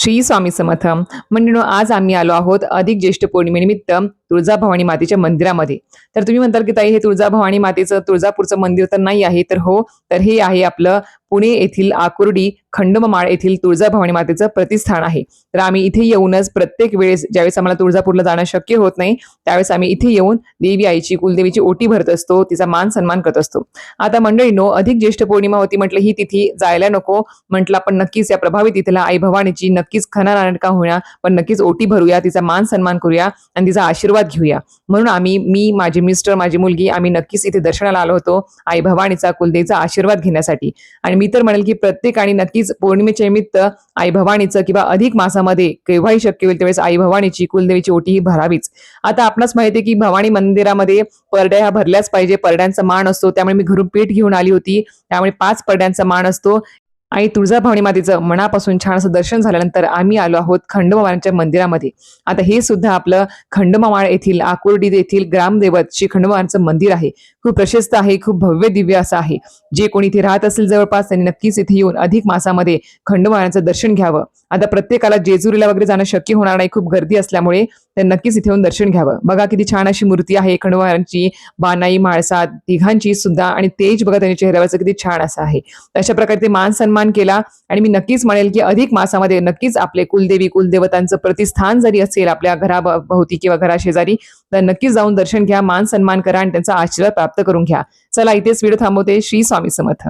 श्री स्वामी समर्थ. म्हणजे आज आम्ही आलो आहोत अधिक ज्येष्ठ पौर्णिमेनिमित्त तुळजाभवानी मातेच्या मंदिरामध्ये. तर तुम्ही म्हणताल की ताई हे तुळजाभवानी मातेचं तुळजापूरचं मंदिर तर नाही आहे, तर हो, तर हे आहे आपलं पुणे येथील आकुर्डी खंडोबामाळ येथील तुळजाभवानी मातेचं प्रतिष्ठान आहे. तर आम्ही इथे येऊनच प्रत्येक वेळेस ज्यावेळेस आम्हाला तुळजापूरला जाणं शक्य होत नाही, त्यावेळेस आम्ही इथे येऊन देवी आईची कुलदेवीची ओटी भरत असतो, तिचा मान सन्मान करत असतो. आता मंडळींनो, अधिक ज्येष्ठ पौर्णिमा होती म्हटलं ही तिथी जायला नको, म्हटलं आपण नक्कीच या प्रभावी तिथीला आई भवानीची नक्कीच खना नारळ का होईना पण नक्कीच ओटी भरूया, तिचा मान सन्मान करूया आणि तिचा आशीर्वाद घेऊया. म्हणून मी, माझे मिस्टर, माझी मुलगी आम्ही नक्कीच इथे दर्शनाला आलो होतो आई भवानीचा कुलदेवीचा आशीर्वाद घेण्यासाठी. आणि मी तर म्हणेल की प्रत्येकाने नक्कीच पौर्णिमेच्या निमित्त आई भवानीचं किंवा अधिक मासामध्ये केव्हाही शक्य होईल त्यावेळेस आई भवानीची कुलदेवीची ओटी ही भरावीच. आता आपणास माहिती आहे की भवानी मंदिरामध्ये परड्या ह्या भरल्याच पाहिजे, परड्यांचा मान असतो. त्यामुळे मी घरून पीठ घेऊन आली होती, त्यामुळे 5 परड्यांचा मान असतो. आई तुळजाभवानी मातेचं मनापासून छान असं दर्शन झाल्यानंतर आम्ही आलो आहोत खंडोबाच्या मंदिरामध्ये. आता हे सुद्धा आपलं खंडोबामाळ येथील आकुर्डी येथील ग्रामदैवत श्री खंडोबाचं मंदिर आहे. खूप प्रशस्त आहे, खूप भव्य दिव्य असं आहे. जे कोणी इथे राहत असेल जवळपास त्यांनी नक्कीच इथे येऊन अधिक मासामध्ये खंडोबाचं दर्शन घ्यावं. आता प्रत्येकाला जेजुरीला वगैरे जाणं शक्य होणार नाही, खूप गर्दी असल्यामुळे तर नक्कीच इथे येऊन दर्शन घ्यावं. बघा किती छान अशी मूर्ती आहे खंडोबाची, बानाई म्हाळसा तिघांची सुद्धा, आणि तेज बघा त्यांच्या चेहऱ्यावरचं किती छान असं आहे. अशा प्रकारे ते मान सन्मान केला. आणि मी नक्कीच म्हणेल की अधिक मासामध्ये नक्कीच आपले कुलदेवी कुलदेवतांचं प्रतिष्ठान जरी असेल आपल्या घराभोवती किंवा घराशेजारी, तर नक्कीच जाऊन दर्शन घ्या, मान सन्मान करा आणि त्यांचा आशीर्वाद प्राप्त करून घ्या. चला इथेच व्हिडिओ थांबवते. श्री स्वामी समर्थ.